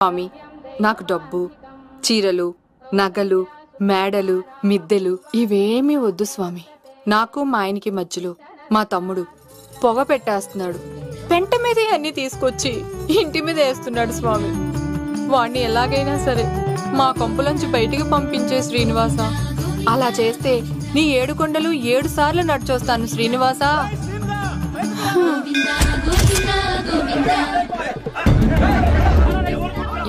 స్వామి, నాకు డబ్బు, చీరలు, నగలు, మేడలు, మిద్దెలు ఇవేమీ వద్దు స్వామి. నాకు మా ఆయనకి మధ్యలో మా తమ్ముడు పొగ పెట్టేస్తున్నాడు. పెంట మీదే అన్ని తీసుకొచ్చి ఇంటి మీద వేస్తున్నాడు స్వామి. వాణ్ణి ఎలాగైనా సరే మా కొంపలోంచి బయటికి పంపించే శ్రీనివాస. అలా చేస్తే నీ 7 కొండలు 7 సార్లు నడిచొస్తాను శ్రీనివాస.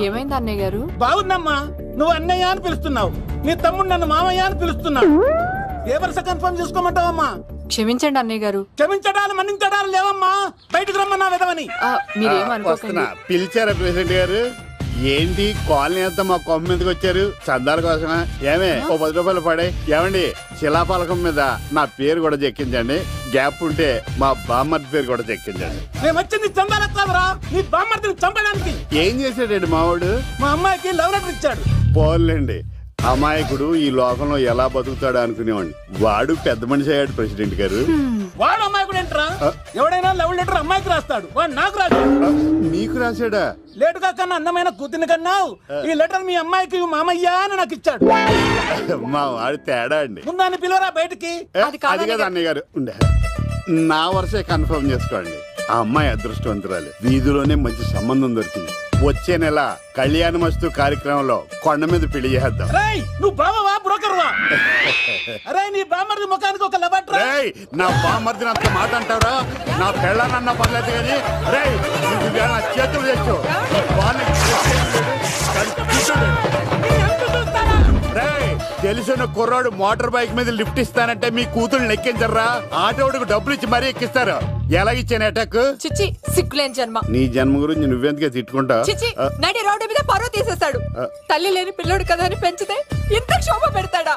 ఏమైంది అన్నయ్య గారు? బాగుందమ్మా, నువ్వు అన్నయ్య అని పిలుస్తున్నావు, నీ తమ్ముడు నన్ను మామయ్య అని పిలుస్తున్నావు. ఏ వరుస కన్ఫర్మ్ చేసుకోమంటావమ్మా? క్షమించండి అన్నయ్య గారు. క్షమించడాలు మన్నించడాలు లేవమ్మా, బయటకు రమ్మన్నా విధవని. మీరేమనుకోకండి. పిలిచారా ప్రెసిడెంట్ గారు? ఏంటి కాలనీ అంతా మా కొమ్మ మీదకి వచ్చారు? చందాల కోసమా? ఏమే ఓ 10 రూపాయలు పడే. ఏమండి, శిలాపలకం మీద నా పేరు కూడా చెక్కించండి. గ్యాప్ ఉంటే మా బామ్మర్ది పేరు కూడా చెక్కించండి. మేము వచ్చింది చందాలకు కాదురా, నీ బామ్మర్దిని చంపడానికి. ఏం చేశాడండి మావాడు? మా అమ్మాయికి లవ్ లెటర్ ఇచ్చాడు. పోన్లేండి, అమాయకుడు ఈ లోకంలో ఎలా బతుకుతాడు అనుకునేవాడిని. వాడు పెద్ద మనిషి అయ్యాడు ప్రెసిడెంట్ గారు. వాడు అమ్మాయికుడు ఏంట్రా? ఎవడైనా లవ్ లెటర్ అమ్మాయికి రాస్తాడు, వాడు నాకు రాశాడు. మీకు రాశాడా? లేటుగా కన్నా అందమైన కూతుని కన్నావు. ఈ లెటర్ మీ అమ్మాయికి మామయ్య అని నాకు ఇచ్చాడు. మా వాడు తేడా అండి. ముందాన్ని పిలవరా బయటికి. అది కదా అన్నయ్య గారు. నా వరుసే కన్ఫర్మ్ చేసుకోండి. ఆ అమ్మాయి అదృష్టవంతురాలు, వీధిలోనే మంచి సంబంధం దొరికింది. వచ్చే నెల కళ్యాణమస్తు కార్యక్రమంలో కొండ మీద పెళ్లి చేద్దాం. నువ్వు బావవా బ్రోకర్వా? అరే నీ బామ్మర్ది ముఖానికి ఒక లెటర్. నా బామ్మర్దిని అంత మాట అంటారా? నా పెళ్ళనన్నా పర్లేదు కానీ నా చేతులు తెచ్చు. తెలిసిన కుర్రాడు మోటార్ బైక్ మీద లిఫ్ట్ ఇస్తానంటే మీ కూతురు ఎక్కించరా? ఆటోడికి డబ్బులు ఇచ్చి మరీ ఎక్కిస్తారు. ఎలా ఇచ్చాను అటాక్? చిచ్చి, సిగ్గులేని జన్మ. నీ జన్మ గురించి నువ్వెందుకే తిట్టుకుంటా? చిచ్చి, నడి రోడ్డు మీద పరువు తీసేస్తాడు. తల్లి లేని పిల్లోడు కదా అని పెంచితే ఇంత క్షోభ పెడతాడా?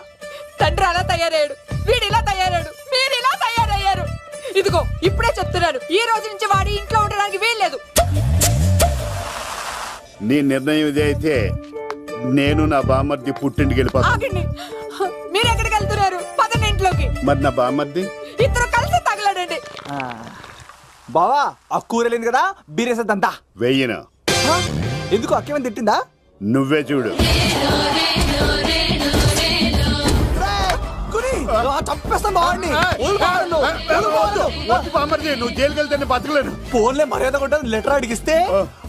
తండ్రి అలా తయారయ్యాడు, వీడు ఇలా తయారయ్యాడు, మీరు ఇలా తయారయ్యారు. ఇదిగో ఇప్పుడే చెప్తున్నాను, ఈ రోజు నుంచి వాడి ఇంట్లో ఉండడానికి వీల్లేదు. నీ నిర్ణయం ఇదే అయితే నేను నా బామ్మర్ది పుట్టింటికి వెళ్ళిపోతాను. ఆగండి, మీరు ఎక్కడికి వెళ్తున్నారు? పదండి ఇంట్లోకి. మరి నా బామ్మర్ది? ఇద్దరు కలిసి తగలడండి. బావా, ఆ కూరలేదు కదా, బీరేసేద్దంతా. వెయ్యను. ఎందుకు అక్కేమని తిట్టిందా? నువ్వే చూడు. నువ్వు జైలుకి వెళ్తే బతకలేను. ఫోన్లే మర్యాద కొంటే లెటర్ అడిగిస్తే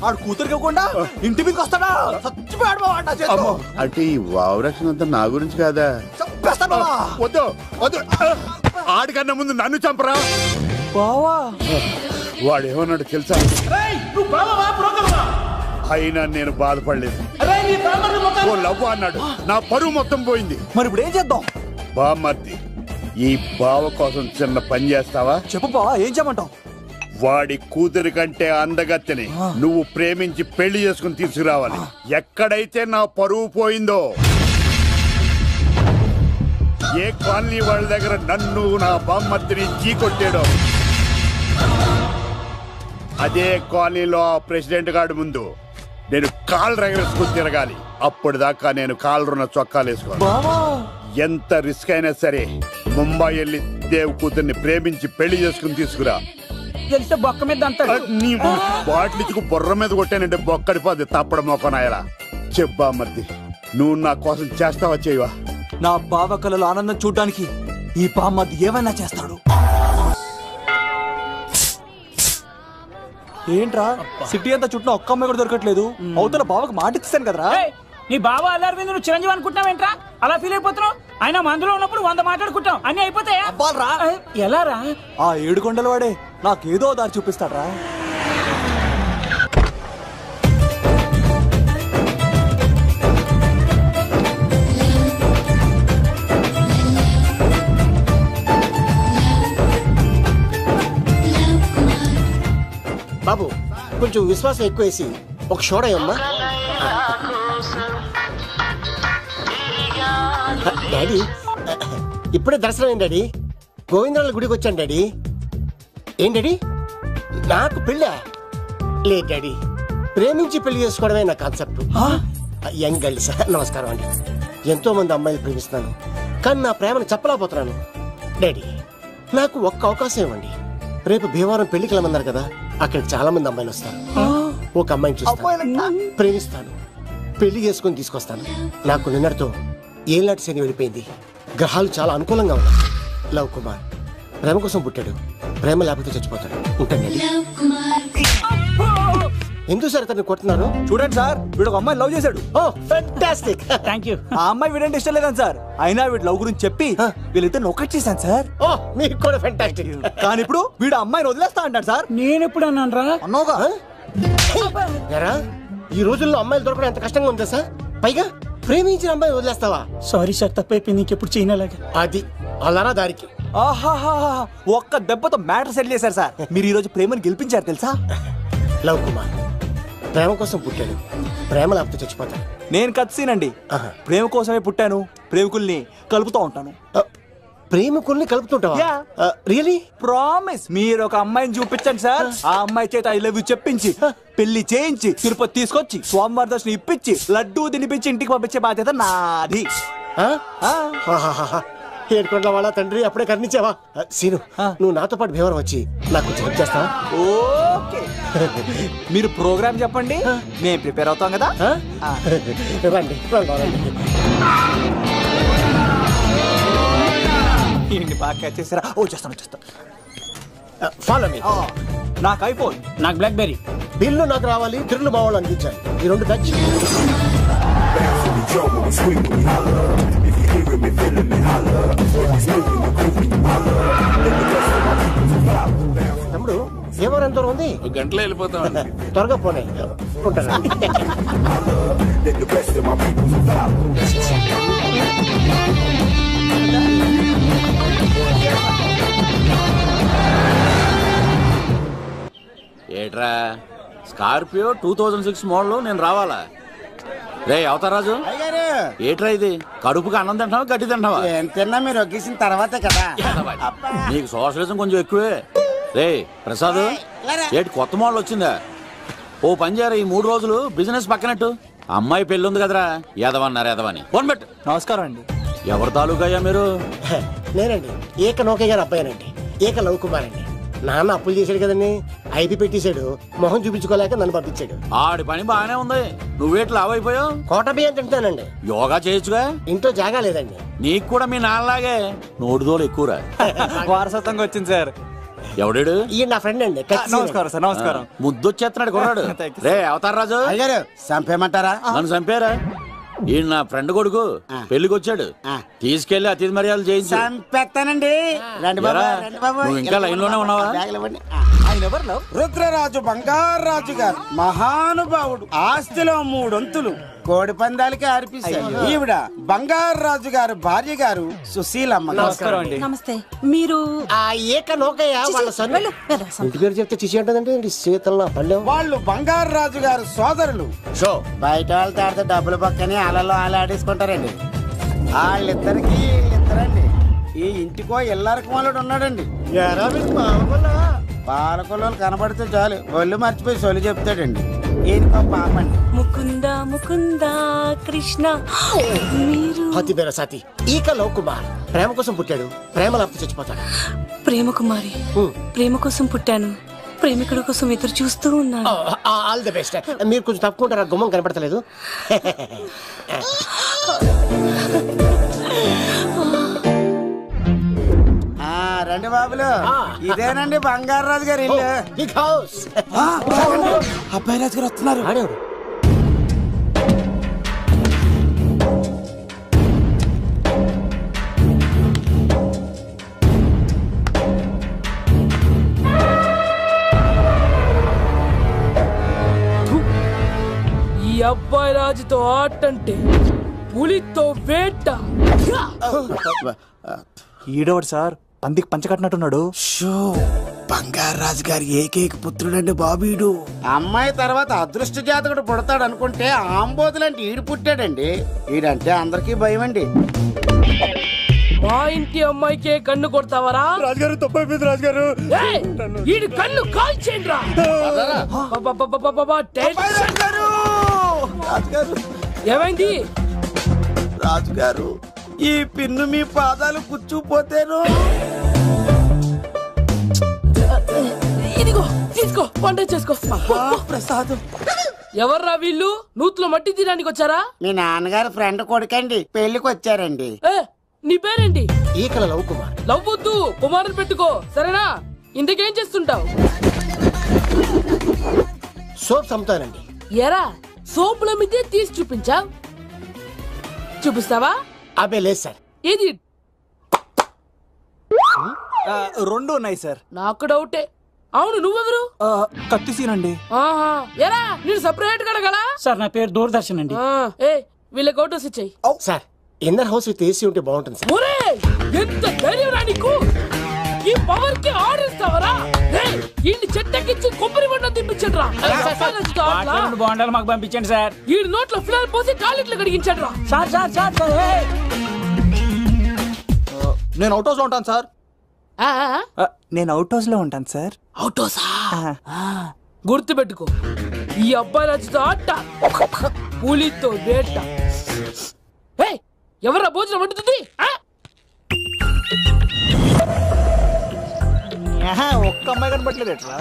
ఆడు కూతురికి ఇవ్వకుండా ఇంటి మీదకి వస్తాడా? చచ్చిపోయాడు బావా. అంటే ఈ వావరక్షణ అంతా నా గురించి కాదా? వద్దు వద్దు, ఆడికన్నా ముందు నన్ను చంపరా బావా. వాడు ఏమన్నాడు తెలుసా? అయినా నేను బాధపడలేదు. ఓ లవ్ అన్నాడు, నా పరువు మొత్తం పోయింది. మరి ఇప్పుడు ఏం చేద్దాం? బామ్మర్ది, ఈ బావ కోసం చిన్న పని చేస్తావా? చెప్పు బావా, ఏం చేయమంటావు? వాడి కూతురి కంటే అందగత్తెని నువ్వు ప్రేమించి పెళ్లి చేసుకుని తీసుకురావాలి. ఎక్కడైతే నా పరువు పోయిందో, ఏ కాలనీ వాళ్ళ దగ్గర నన్ను నా బామ్మర్దిని చీకొట్టాడో, అదే కాలనీలో ఆ ప్రెసిడెంట్ గారి ముందు నేను కాళ్ళు రగరేసుకుని తిరగాలి. అప్పటిదాకా నేను కాళ్ళున్న చొక్కాలు వేసుకోవాలి. ఎంత రిస్క్ అయినా సరే ముంబై వెళ్ళి దేవ్ కూతుర్ని ప్రేమించి పెళ్లి చేసుకుని తీసుకురా. బొక్క మీద నీ బాటిలిచ్చుకు బుర్ర మీద కొట్టానంటే బొక్కడిపోద్ది తప్పడం మొక్కనాయలా. చెప్పా మర్ది, నువ్వు నా కోసం చేస్తావా చేయవా? నా బావ కళలో ఆనందం చూడడానికి ఈ బామ్మది ఏమైనా చేస్తాడు. ఏంట్రా సిటీ అంతా చుట్టూ ఒక్క అమ్మాయి కూడా దొరకట్లేదు. అవతల బావకు మాట ఇస్తాను కదరా. నీ బాబా అల్లారి మీద నువ్వు చిరంజీవి అనుకుంటున్నావేంట్రా? అలా ఫీల్ అయిపోతున్నావు? ఆయన మందులో ఉన్నప్పుడు 100 మాట్లాడుకుంటాం, అన్ని అయిపోతాయా? ఎలా రా? ఆ 7 కొండల వాడే నాకేదో దారి చూపిస్తాడ్రా. బాబు, కొంచెం విశ్వాసం ఎక్కువేసి ఒక షోడయమ్మా. డాడీ, ఇప్పుడే దర్శనం ఏంటి డాడీ? గోవిందరాల గుడికి వచ్చాను డాడీ. ఏం డాడీ, నాకు పెళ్ళా? లేదు డాడీ, ప్రేమించి పెళ్లి చేసుకోవడమే నా కాన్సెప్ట్. యంగ్ గర్ల్స్, నమస్కారం అండి. ఎంతో మంది అమ్మాయిలు ప్రేమిస్తున్నాను, కానీ నా ప్రేమను చెప్పలేకపోతున్నాను. డాడీ, నాకు ఒక్క అవకాశం ఇవ్వండి. రేపు భీమవరం పెళ్లికి వెళ్ళమన్నారు కదా, అక్కడికి చాలా మంది అమ్మాయిలు వస్తారు. ఒక అమ్మాయిని చూస్తాను, ప్రేమిస్తాను, పెళ్లి చేసుకుని తీసుకొస్తాను. నాకు నిన్నటితో ఏళ్ళనాటి శని వెళ్ళిపోయింది. గ్రహాలు చాలా అనుకూలంగా ఉన్నాయి. లవ్ కుమార్ ప్రేమ కోసం పుట్టాడు, ప్రేమ లేకపోతే చచ్చిపోతాడు. ఉంటానండి. ఎందుకు సార్ అతన్ని కొడుతున్నారు? చూడండి సార్, వీడు ఒక అమ్మాయి లవ్ చేశాడు. Oh fantastic. Thank you. ఆ అమ్మాయి వీడంటే ఇష్టం లేదని సార్, అయినా వీడు లవ్ గురించి చెప్పి వీళ్ళిద్దరు ఒకటి చేశాను సార్. ఓ మీకు కూడా ఫెంటాస్టిక్. కానీ ఇప్పుడు వీడు అమ్మాయిని వదిలేస్తా అంటాడు సార్. నేను ఎప్పుడు అన్నాను రా? అన్నోగా ఎరా ఈ రోజుల్లో అమ్మాయిలు దొరకడం ఎంత కష్టంగా ఉందా సార్? పైగా ప్రేమించిన అమ్మాయి వదిలేస్తావా? సారీ సార్, తప్పైపోయింది. ఇంకెప్పుడు చేయనలాగా. అది అలారా దారికి. ఆహాహా, ఒక్క దెబ్బతో మ్యాటర్ సెటిల్ చేశారు సార్. మీరు ఈ రోజు ప్రేమను గెలిపించారు తెలుసా? లవ్ కుమార్ ప్రేమ కోసం పుట్టాడు, ప్రేమ లేకపోతే చచ్చిపోతాడు. నేను కత్సీనండి. ప్రేమ కోసమే పుట్టాను, ప్రేమికుల్ని కలుపుతూ ఉంటాను. ప్రేమికుల్ని కలుపుతుంటావా? రియలీ? ప్రామిస్. మీరు ఒక అమ్మాయిని చూపించండి సార్, ఆ అమ్మాయి చేత ఐ లవ్ యూ చెప్పించి పెళ్లి చేయించి తిరుపతి తీసుకొచ్చి స్వామివారి దర్శనం ఇప్పించి లడ్డూ తినిపించి ఇంటికి పంపించే బాధ్యత నాది. ఏడుకొండ వాళ్ళ తండ్రి అప్పుడే కర్ణించావా? సీను నువ్వు నాతో పాటు భీవరం వచ్చి నాకు కొంచెం హెల్ప్ చేస్తావా? ఓకే, మీరు ప్రోగ్రామ్ చెప్పండి, మేము ప్రిపేర్ అవుతాం కదా. రండి రండి. బాగా చేసారా? ఓ చేస్తాను. Follow me. నాకు ఐఫోన్, నాకు బ్లాక్ బెర్రీ. బిల్లు నాకు రావాలి, తిరులు మా వాళ్ళు అందించాలి. ఈ రెండు ఖర్చు. తమ్ముడు ఎవరు ఎంత దూరం ఉంది? గంటలో వెళ్ళిపోతాం. త్వరగా పోనీ. ఉంటాను. ఏట్రా స్కార్పియో 2006 మోడల్ నేను రావాలా? రే అవతారాజు, ఏట్రా ఇది? కడుపుకి అన్నం తింటావా గడ్డి తింటావా? తిన్నా మీరు ఒగ్గేసిన తర్వాతే కదా. నీకు సోషలిజం కొంచెం ఎక్కువే. రే ప్రసాద్, ఏటి కొత్త మోడల్ వచ్చిందా? ఓ పని చేయరా, ఈ 3 రోజులు బిజినెస్ పక్కనట్టు. అమ్మాయి పెళ్లి ఉంది కదరా, ఎదవన్నారు ఎదవని ఫోన్ పెట్టు. నమస్కారం అండి. ఎవరి తాలూకయ్యా మీరు? నేనండి, ఏక నౌకయ్య గారు అబ్బాయినండి. ఏక లవ్ కుమార్ అండి. నాన్న అప్పులు చేశాడు కదండి, ఐపీ పెట్టేశాడు. మొహం చూపించుకోలేక నన్ను పంపించాడు. ఆడి పని బాగానే ఉంది, నువ్వేట్లు లావైపోయావు. కోట బియ్యం తింటానండి. యోగా చేయొచ్చుగా. ఇంట్లో జాగా లేదండి. నీకు కూడా మీ నాన్నలాగే నోటిదోలు ఎక్కువరా. వారసత్వంగా వచ్చింది సార్. ఎవడాడు? ఈయన నా ఫ్రెండ్ అండి. నమస్కారం సార్. నమస్కారం. ముద్దొచ్చేస్తున్నాడు కొన్నాడు. రే అవతారరాజు, అయ్యారు చంపేయమంటారా? నన్ను చంపారా? ఈయన నా ఫ్రెండ్ కొడుకు పెళ్లికి వచ్చాడు, తీసుకెళ్లి అతిథి మర్యాదలు చేయించు. చంపేస్తానండి. రండి బాబు, రండి బాబు. నువ్వు ఇంకా లైన్ లోనే ఉన్నావా? రుద్రరాజు బంగారాజు గారు మహానుభావుడు, ఆస్తిలో 3 వంతులు కోడి పందాలకి అర్పిస్తారు. ఈవిడ బంగారాజు గారు భార్య గారు సుశీలమ్మ. నమస్కారం అండి. నమస్తే. మీరు ఆ ఏక నౌకయ్య వాళ్ళ సన్. ఇంటి పేరు చెప్తే చిచి అంటదండి. శీతల పల్లెం. వాళ్ళు బంగారాజు గారు సోదరులు. షో బయట వాళ్ళతో ఆడితే డబ్బులు పక్కనే అలలో ఆడేసుకుంటారండి. వాళ్ళిద్దరికి వీళ్ళిద్దరండి. ఈ ఇంటికో ఇల్లరకం వాళ్ళడు ఉన్నాడండి. పాలకొల్లు కనబడితే చాలు ఒళ్ళు మర్చిపోయి సొలి చెప్తాడండి. ఈయనకో పాపండి. ముకుంద ముకుంద కృష్ణ. మీరు హతి బేర సాతి. ఈక లవ్ కుమార్ ప్రేమ కోసం పుట్టాడు, ప్రేమ లేకపోతే చచ్చిపోతాడు. ప్రేమ కుమారి. ప్రేమ కోసం పుట్టాను, ప్రేమికుడు కోసం ఎదురు చూస్తూ ఉన్నాను. All the best. మీరు కొంచెం తప్పుకుంటారా? గుమ్మం కనపడతలేదు. రండి బాబులు, ఇదేనండి బంగారాజు గారి ఇల్లు. Big house. అబ్బాయి రాజు గారు వస్తున్నారు. ఆడేవాడు ఈ అబ్బాయి రాజుతో ఆటంటే పులితో వేట. ఈడోడు సార్, పందికి పంచకట్టినట్టున్నాడు. బంగారాజు గారి ఏకైక పుత్రుడండి బాబీడు. అమ్మాయి తర్వాత అదృష్ట జాతకుడు పుడతాడు అనుకుంటే ఆంబోతులంటే ఈడు పుట్టాడండి. ఈడంటే అందరికీ భయం అండి. మా ఇంటి అమ్మాయికే కన్ను కొడతావరా? రాజుగారు తప్పైపోయింది రాజుగారు. ఈడు కన్ను కాల్చేయండి రా. ఏమైంది రాజుగారు? ఈ పిన్ను మీ పాదాలు కూర్చుపోతేను. ఇదిగో తీసుకో, వంట చేసుకో. ప్రసాదం. ఎవర్రా వీళ్ళు నూతులో మట్టి తీయడానికి వచ్చారా? మీ నాన్నగారు ఫ్రెండ్ కొడుకండి, పెళ్లికి వచ్చారండి. నీ పేరేంటి? ఈకల లవ్ కుమార్. లవ్ వద్దు, కుమారుని పెట్టుకో సరేనా? ఇంతకేం చేస్తుంటావు? సోప్స్ అమ్ముతానండి. ఎరా సోపుల మీద తీసి చూపించావు, చూపిస్తావా? అబ్బే లేదు సార్. ఏది? రెండు ఉన్నాయి సార్. నాకు డౌటే. అవును నువ్వెవరు? కత్తిసీనండి. ఆహా, ఎరా నేను సపరేట్ కడగలా? సార్ నా పేరు దూరదర్శన్ అండి. వీళ్ళకి అవుటోస్ ఇచ్చాయి. Sir inner house with AC ఉంటే బాగుంటుంది సార్. ఒరే ఎంత ధైర్యం రా నీకు! ఈ పవర్ కి ఆర్డర్ ఇస్తావరా? ఈ చెట్టెక్కించి కొబ్బరి బండ తిప్పించండి రా. బాండాలు మాకు పంపించండి సార్. ఈ నోట్లో ఫినాల్ పోసి టాయిలెట్లు కడిగించండి రా. సార్ సార్ సార్ నేను అవుట్ హౌస్ లో ఉంటాను సార్. నేను అవుట్ హౌస్ లో ఉంటాను సార్. అవుటోసా? గుర్తు పెట్టుకో, ఈ అబ్బాయి రాజుతో ఆట, పులితో వేట. ఎవరా భోజనం వండుతుంది? ఒక్క అమ్మాయి కనపట్లేదు ఎట్లా?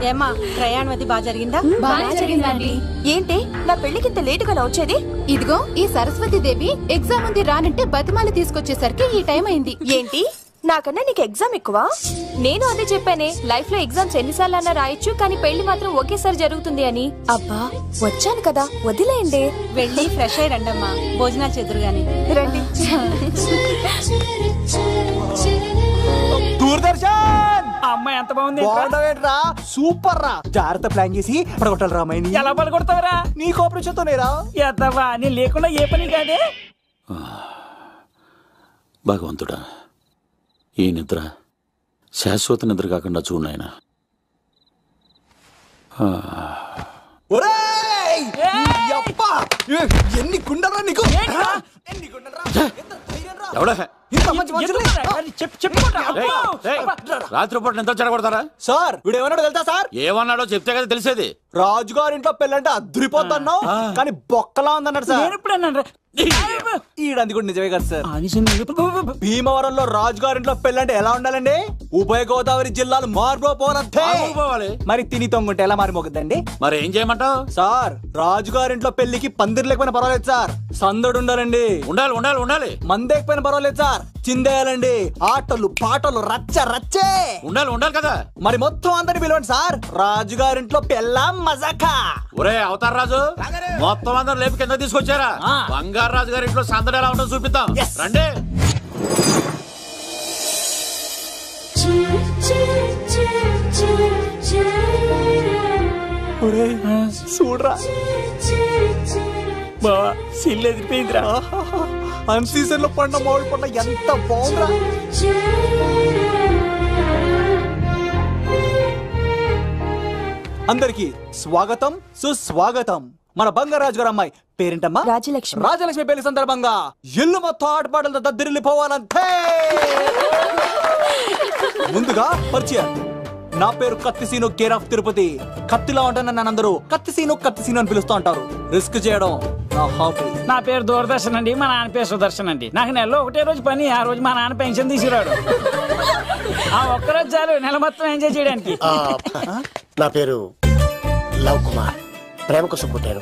ఏమ్మా ప్రయాణం అది బాగా జరిగిందా? బాగా జరిగిందండి. ఏంటి నా పెళ్లికి ఇంత లేటుగా వచ్చేది? ఇదిగో ఈ సరస్వతి దేవి ఎగ్జామ్ ఉంది రానంటే బతిమాలి తీసుకొచ్చేసరికి ఈ టైం అయింది. ఏంటి నాకన్నా నీకు ఎగ్జామ్ ఎక్కువ? నేను అదే చెప్పానే, లైఫ్ లో ఎగ్జామ్స్ ఎన్నిసార్లు అన్నా రాయొచ్చు, కానీ పెళ్లి మాత్రం ఒకేసారి జరుగుతుంది అని. అబ్బా వచ్చాను కదా వదిలేయండి. వెళ్ళి ఫ్రెష్ అయ్యి రండమ్మా, భోజనాలు చెదురు గాని రండి. దూరదర్శన్ అమ్మాయి ఎంత బాగుంది. బాగుండవేంట్రా? సూపర్ రా. జాగ్రత్త ప్లాన్ చేసి పడగొట్టాలి రామాయణి. ఎలా పడగొడతావరా? నీ కోఆపరేషన్ తోనేరా. ఎద్దవా నీ లేకుండా ఏ పని కాదే. భగవంతుడా, ఈ నిద్ర శాశ్వత నిద్ర కాకుండా చూడాయన. ఎన్ని గుండెలరా నీకు? రాత్రిపూట నిద్ర చెడగొడతారా సార్? వీడు ఏమన్నాడు తెలుసా సార్? ఏమన్నాడో చెప్తే కదా తెలిసేది. రాజుగారింట్లో పెళ్ళంటే అద్దరిపోతున్నావు, కానీ బొక్కలా ఉందన్నాడు సార్. ఈడంది కూడా నిజమే కదా సార్. భీమవరంలో రాజుగారింట్లో పెళ్ళంటే ఎలా ఉండాలండి? ఉభయ గోదావరి జిల్లాలు మారిపోవాలి. మరి తిని తొంగుంటే ఎలా మారిపోతుందండి? మరి ఏం చేయమంటావు సార్? రాజుగారింట్లో పెళ్లికి పందిరి లేకపోయినా పర్వాలేదు సార్, సందడు ఉండాలండి. ఉండాలి ఉండాలి ఉండాలి. మందేకపోయినా పర్వాలేదు సార్, చిందేయాలండి. ఆటలు పాటలు రచ్చ రచ్చే ఉండాలి ఉండాలి కదా. మరి మొత్తం అందరిని పిలవండి సార్, రాజుగారింట్లో పెళ్ళాం మజాకా. ఒరే అవతార్ రాజు, మొత్తం అందరు లేపి కింద తీసుకొచ్చారా? బంగారు రాజు గారి ఇంట్లో సందడి ఎలా ఉంటుందో చూపిద్దాం రండి. చూడరా బావా, సిల్లు ఎదిరిపోయిందిరా. అన్ సీజన్ లో పండ మామిడి పండ ఎంత బాగుందిరా. అందరికి స్వాగతం సుస్వాగతం. మన బంగారాజు గారు అమ్మాయి పేరేంటమ్మా? రాజలక్ష్మి. రాజలక్ష్మి పెళ్లి సందర్భంగా ఇల్లు మొత్తం ఆటపాటలతో దద్దరిల్లిపోవాలంటే ముందుగా పరిచయం. నా పేరు కత్తిసీను, కేర్ ఆఫ్ తిరుపతి. కత్తిలా ఉంటాను నన్ను అందరూ కత్తిసీను కత్తిసీను అని పిలుస్తూ ఉంటారు. రిస్క్ చేయడం నా హాబీ. నా పేరు దూరదర్శన్ అండి, మా నాన్న పేరు సుదర్శన్ అండి. నాకు నెలలో ఒకటే రోజు పని, ఆ రోజు మా నాన్న పెన్షన్ తీసుకురాడు. ఆ ఒక్కరోజు చాలు నెల మొత్తం ఎంజాయ్ చేయడానికి. నా పేరు లవ్ కుమార్. ప్రేమ కోసం పుట్టాను,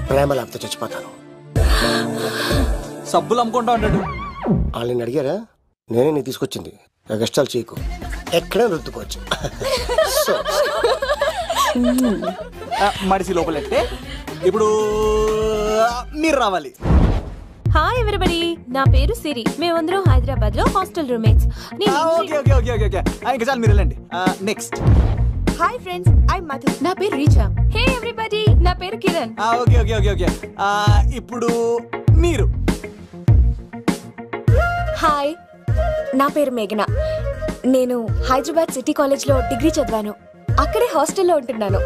ప్రేమ లేకపోతే చచ్చిపోతాను. సబ్బులు అమ్ముకుంటా ఉంటాడు. వాళ్ళని అడిగారా? నేనే నీ తీసుకొచ్చింది. కష్టాలు చేయకు, ఎక్కడే రుద్దుకోవచ్చు. మడిసి లోపలెట్టే. ఇప్పుడు మీరు రావాలి. హాయ్ ఎవ్రీబడి, నా పేరు సిరి. మేమందరం హైదరాబాద్ లో హాస్టల్ రూమ్మేట్స్. ఇంకా చాలు, మీరు వెళ్ళండి. Next. Hi friends, I Madhu. నా పేరు రీచా. హే ఎవ్రీబడి, నా పేరు కిరణ్. ఓకే. ఇప్పుడు మీరు. హాయ్, నా పేరు మేఘన. నేను హైదరాబాద్ సిటీ కాలేజ్లో డిగ్రీ చదివాను. అక్కడే హాస్టల్లో ఉంటున్నాను.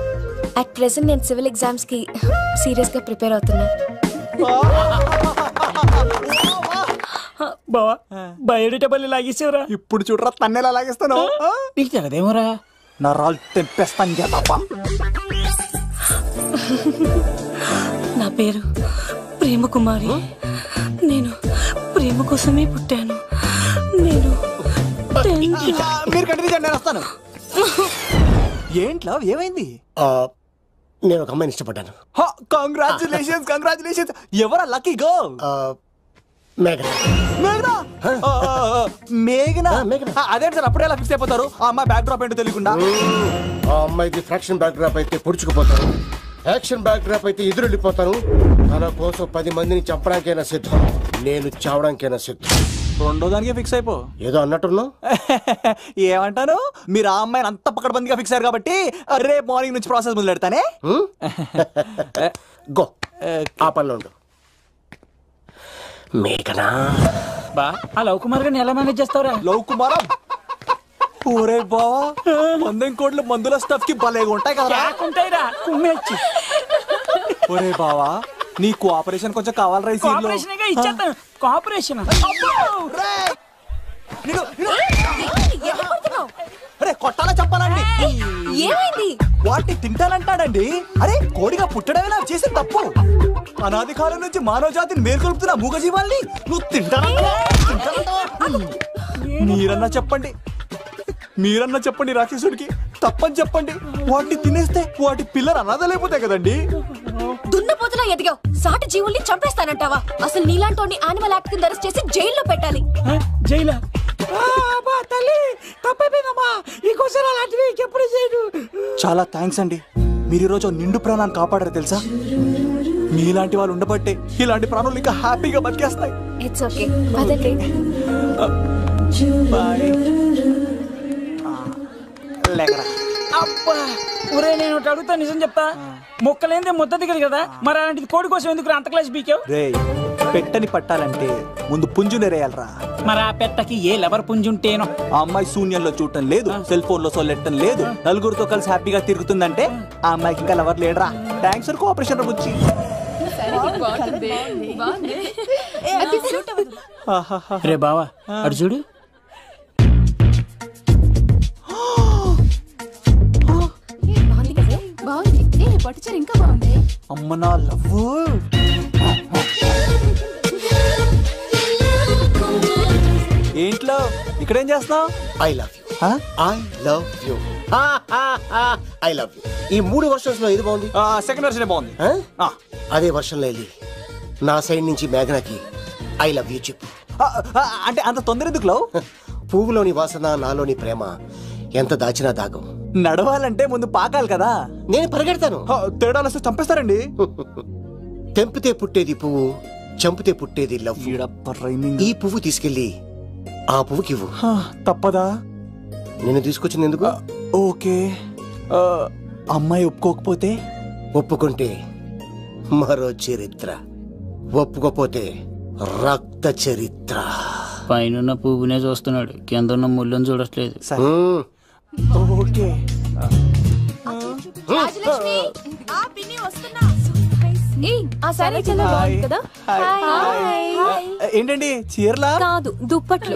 అట్ ప్రెసెంట్ నేను సివిల్ ఎగ్జామ్స్ కి సీరియస్ గా ప్రిపేర్ అవుతున్నా. బావా బయోడేటా బల్లి లాగేసేవరా. ఇప్పుడు చూడరా తన్నెలా లాగేస్తాను. నీకు తెలదేమోరా, నా రాళ్ళు తెంపేస్తాను చేతప్ప. నా పేరు ప్రేమ కుమారి. నేను ప్రేమ కోసమే పుట్టాను. నేను మీరు కంటిన్యూ చేయండి, నేను వస్తాను. ఏంట్లో ఏమైంది? నేను ఒక అమ్మాయిని ఇష్టపడ్డాను. Congratulations congratulations. ఎవరా లక్కీ గర్ల్? మేఘనా. అదే సార్, అప్పుడే ఎలా ఫిక్స్ అయిపోతారు? ఆ అమ్మాయి బ్యాక్ డ్రాప్ ఏంటో తెలియకుండా. ఆ అమ్మాయికి ఫ్రాక్షన్ బ్యాక్ డ్రాప్ అయితే పొడుచుకుపోతాను, యాక్షన్ బ్యాక్ డ్రాప్ అయితే ఎదురెళ్ళిపోతాను. తన కోసం 10 మందిని చంపడానికైనా సిద్ధం, నేను చావడానికైనా సిద్ధం. రెండో దానికి ఫిక్స్ అయిపో. ఏదో అన్నట్టున్నావు. ఏమంటాను, మీరు ఆ అమ్మాయిని అంత పక్కడబందిగా ఫిక్స్ అయ్యారు కాబట్టి రేపు మార్నింగ్ నుంచి ప్రాసెస్ మొదలు పెడతానే. గో, ఆ పనిలో ఉండు. మేఘనా. బా ఆ లవ్ కుమార్ గారిని ఎలా మేనేజ్ చేస్తావురా? లవ్ కుమారా? ఓరే బావా, 100 కోట్ల మందుల స్టఫ్ కి భలేగా ఉంటాయి కదా. ఉంటాయిరా, కుమ్మేచ్చి. ఒరే బావా, నీ కోఆపరేషన్ కొంచెం కావాలరా. ఇచ్చేస్తాను కోఆపరేషన్. అరే కొట్టాలా చెప్పాలండి? ఏమైంది? వాటిని తింటానంటాడండి. అరే కోడిగా పుట్టడమేనా చేసిన తప్పు? అనాది కాలం నుంచి మానవ జాతిని మేల్కొల్పుతున్న మూగజీవాల్ని నువ్వు తింటానంటావా? మీరన్నా చెప్పండి, మీరన్నా చెప్పండి రాక్షసుడికి. తప్పని చెప్పండి. వాటిని తినేస్తే వాటి పిల్లలు అనాథలైపోతాయి కదండి. దున్నపోతులా ఎదిగావు, సాటి జీవుల్ని చంపేస్తానంటావా? అసలు నీలాంటి యానిమల్ యాక్ట్ కింద అరెస్ట్ చేసి జైల్లో పెట్టాలి. జైలా? చాలా థ్యాంక్స్ అండి, మీరు ఈరోజు నిండు ప్రాణాన్ని కాపాడారు తెలుసా. మీలాంటి వాళ్ళు ఉండబట్టే ఇలాంటి ప్రాణులు ఇంకా హ్యాపీగా బతికేస్తాయి. ఇట్స్ ఓకే, పదండి. అబ్బా ఒరే, నేను ఒకటి అడుగుతా, నిజం చెప్తా. మొక్కలేందే ముద్ద దిగదు కదా, మరి అలాంటిది కోడి కోసం ఎందుకు అంత క్లాస్ బీకావు? రే, పెట్టని పట్టాలంటే ముందు పుంజునేరేయాలరా. మరి ఆ పెట్టకి ఏ లవర్ పుంజుంటేనో. ఆ అమ్మాయి శూన్యంలో చూడటం లేదు, సెల్ ఫోన్ లో సొల్లెట్టడం లేదు, నలుగురితో కలిసి హ్యాపీగా తిరుగుతుందంటే ఆ అమ్మాయికి ఇంకా లవర్ లేడరా. థ్యాంక్స్ ఫర్ కోఆపరేషన్ గురించి. రే బావా అడు చూడు. ఇంకా బాగుంది. అమ్మ నా లవ్. ఏంట్లో ఇక్కడేం చేస్తున్నావు? I love you, I love you, I love you. ఈ 3 వర్షన్స్ లో ఏది బాగుంది? సెకండ్ వర్షన్ బాగుంది. అదే వర్షంలో వెళ్ళి నా సైడ్ నుంచి మేఘనాకి ఐ లవ్ యూ చెప్పు. అంటే అంత తొందర ఎందుకు లవ్? పువ్వులోని వాసన, నాలోని ప్రేమ ఎంత దాచినా దాగం. నడవాలంటే ముందు పాకాలి కదా. నేను పరిగెడతాను. తేడాలు వస్తే చంపేస్తారండి. తెంపితే పుట్టేది పువ్వు, చంపితే పుట్టేది లవ్. ఈ పువ్వు తీసుకెళ్ళి ఆ పువ్వుకి ఇవ్వు. తప్పదా? నేను తీసుకొచ్చింది ఎందుకు? ఓకే. అమ్మాయి ఒప్పుకోకపోతే? ఒప్పుకుంటే మరో చరిత్ర, ఒప్పుకోపోతే రక్త చరిత్ర. పైన పువ్వునే చూస్తున్నాడు, కింద ఉన్న ముళ్ళని చూడట్లేదు. ఓకే. రాజలక్ష్మి, ఆ పిన్ని వస్తున్నా. ఏయ్, ఆ సారీ చాలా బాగుంది కదా. హాయ్. ఏంటండి చీరలా? కాదు, దుప్పట్లు.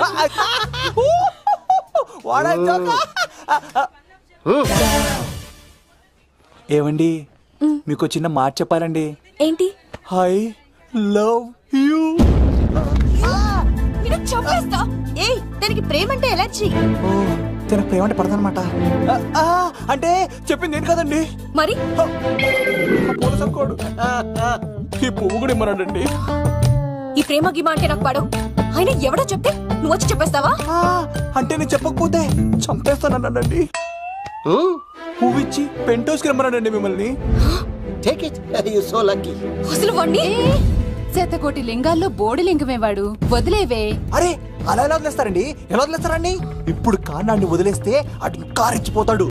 ఏమండి, మీకు చిన్న మాట చెప్పాలండి. ఏంటి? I love you. చంపేస్తా. ఏయ్, దానికి ప్రేమ అంటే ఎలర్జీ. తన ప్రేమ అంటే పడదనమాట. అంటే చెప్పింది ఏంటి కదండి. మరి ఈ పువ్వు కూడా ఇమ్మన్నాడండి. ఈ ప్రేమ గిమ అంటే నాకు పడవు. అయినా ఎవడో చెప్తే నువ్వు వచ్చి చెప్పేస్తావా? అంటే నేను చెప్పకపోతే చంపేస్తానన్నాడండి. పువ్వు ఇచ్చి పెంటోస్కి రమ్మన్నాడండి మిమ్మల్ని. Take it, you so lucky. అసలు వాణ్ణి శతకోటి లింగాల్లో బోడి లింగమే వాడు, వదిలేవే. అరే అలా ఎలా వదిలేస్తారండి? ఎలా వదిలేస్తారండి? ఇప్పుడు కాన్నాన్ని వదిలేస్తే అటు ఇంకా రెచ్చిపోతాడు.